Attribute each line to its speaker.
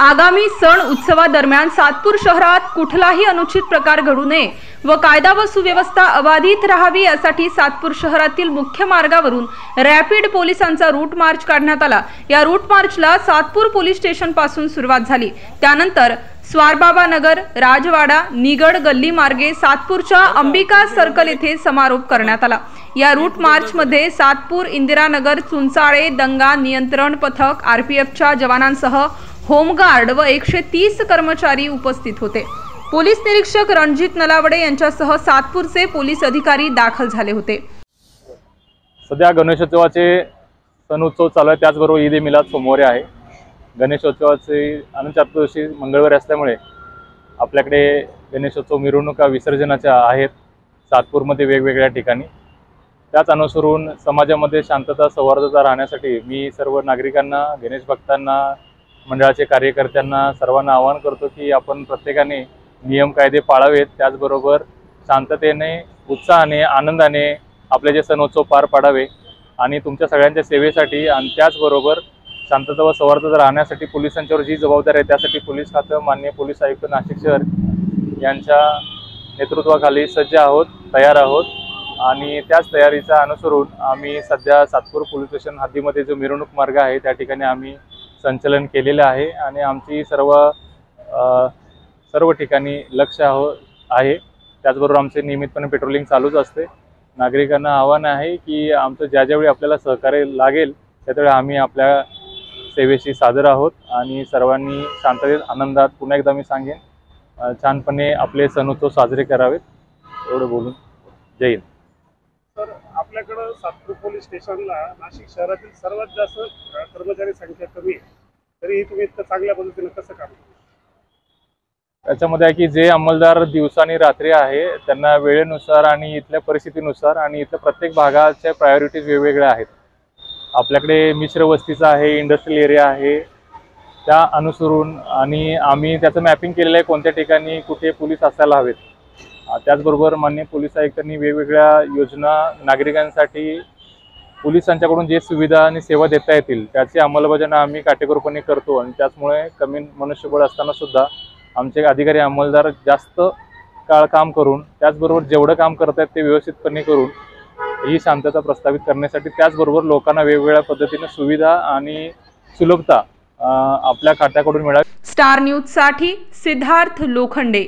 Speaker 1: आगामी सण उत्सवादरम्यान सातपूर शहरात कुठलाही अनुचित प्रकार घडू नये व कायदा व सुव्यवस्था अबाधित राहावी यासाठी सातपूर शहरातील मुख्य मार्गावरून रॅपिड पोलिसांचा रूट मार्च काढण्यात आला। या रूट मार्चला सातपूर पोलीस स्टेशन पासून सुरुवात झाली। त्यानंतर स्वारबाबा नगर, राजवाडा, निगड गल्ली मार्गे सातपूरच्या अंबिका सर्कल येथे समारोप करण्यात आला। या रूट मार्च मध्ये सातपूर, इंदिरानगर, चुंचाळे दंगा नियंत्रण पथक, आरपीएफच्या जवानांसह होमगार्ड व 130 कर्मचारी उपस्थित होते। पोलीस निरीक्षक रणजित नलावडे यांच्यासह सातपूरचे पोलीस अधिकारी दाखल झाले होते।
Speaker 2: सध्या गणेशोत्सवाचे सण उत्सव चालू आहे, त्याचबरोबर ईद ए मिलाद सोमवारी आहे। गणेशोत्सवाचे अनंत चतुर्दशी मंगळवारी असल्यामुळे आपल्याकडे गणेशोत्सव मिरवणुका विसर्जनाच्या आहेत सातपूरमध्ये वेगवेगळ्या ठिकाणी। त्याच अनुसरून समाजामध्ये शांतता सौहार्दता राहण्यासाठी मी सर्व नागरिकांना, गणेश भक्तांना, मंडळाचे कार्यकर्त्यांना सर्वांना आवाहन करतो की आपण प्रत्येकाने नियम कायदे पाळावेत। त्याचबरोबर शांततेने, उत्साहाने, आनंदाने आपले जे सण उत्सव पार पाडावे आणि तुमच्या सगळ्यांच्या सेवेसाठी आणि त्याचबरोबर शांतता व सौहार्दता राहण्यासाठी पोलिसांच्यावर जी जबाबदारी आहे त्यासाठी पोलीस खातं, माननीय पोलीस आयुक्त नाशिक शहर यांच्या नेतृत्वाखाली सज्ज आहोत, तयार आहोत आणि त्याच तयारीचा अनुसरून आम्ही सध्या सातपूर पोलीस स्टेशन हद्दीमध्ये जो मिरवणूक मार्ग आहे त्या ठिकाणी आम्ही संचलन केलेले आहे आणि आमची सर्व ठिकाणी लक्ष आहे। त्याचबरोबर आमचे नियमितपणे पेट्रोलिंग चालूच असते। नागरिकांना आव्हान आहे की आमचं ज्यावेळी आपल्याला सहकार्य लागेल त्यावेळी आम्ही आपल्या सेवेशी सादर आहोत आणि सर्वांनी शांततेत, आनंदात, पुन्हा एकदा मी सांगेन, छानपणे आपले सण उत्सव साजरे करावेत एवढं बोलून जय हिंद।
Speaker 3: तर आपल्याकडे सातपूर पोलीस स्टेशनला नाशिक शहरातील सर्वात जास्त कर्मचारी संख्या कमी आहे, तरी तुम्ही इतकं चांगल्या पद्धतीने कसं काम करता?
Speaker 2: त्याच्यामध्ये आहे की जे अंमलदार दिवसानी रात्री आहे त्यांना वेळेनुसार आणि इथल्या परिस्थितीनुसार आणि इथल्या प्रत्येक भागाच्या प्रायोरिटीज वेगवेगळ्या आहेत। आपल्याकडे मिश्र वस्तीचा आहे, इंडस्ट्रियल एरिया आहे, त्या अनुसरून आणि आम्ही त्याचं मॅपिंग केलेलं आहे कोणत्या ठिकाणी कुठे पोलीस असायला हवेत। त्याचबरोबर माननीय पोलीस आयुक्तांनी वेगवेगळ्या योजना नागरिकांसाठी पोलिसांच्याकडून जे सुविधा आणि सेवा देता येतील त्याची अंमलबजावणी आम्ही काटेकोरपणे करतो आणि त्याचमुळे कमी मनुष्यबळ असताना सुद्धा आमचे अधिकारी अंमलदार जास्त काळ काम करून त्याचबरोबर जेवढं काम करतात ते व्यवस्थितपणे करून ही शांतता प्रस्थापित करण्यासाठी त्याचबरोबर लोकांना वेगवेगळ्या पद्धतीने सुविधा आणि सुलभता आपल्या खात्याकडून मिळावी।
Speaker 1: स्टार न्यूज साठी सिद्धार्थ लोखंडे।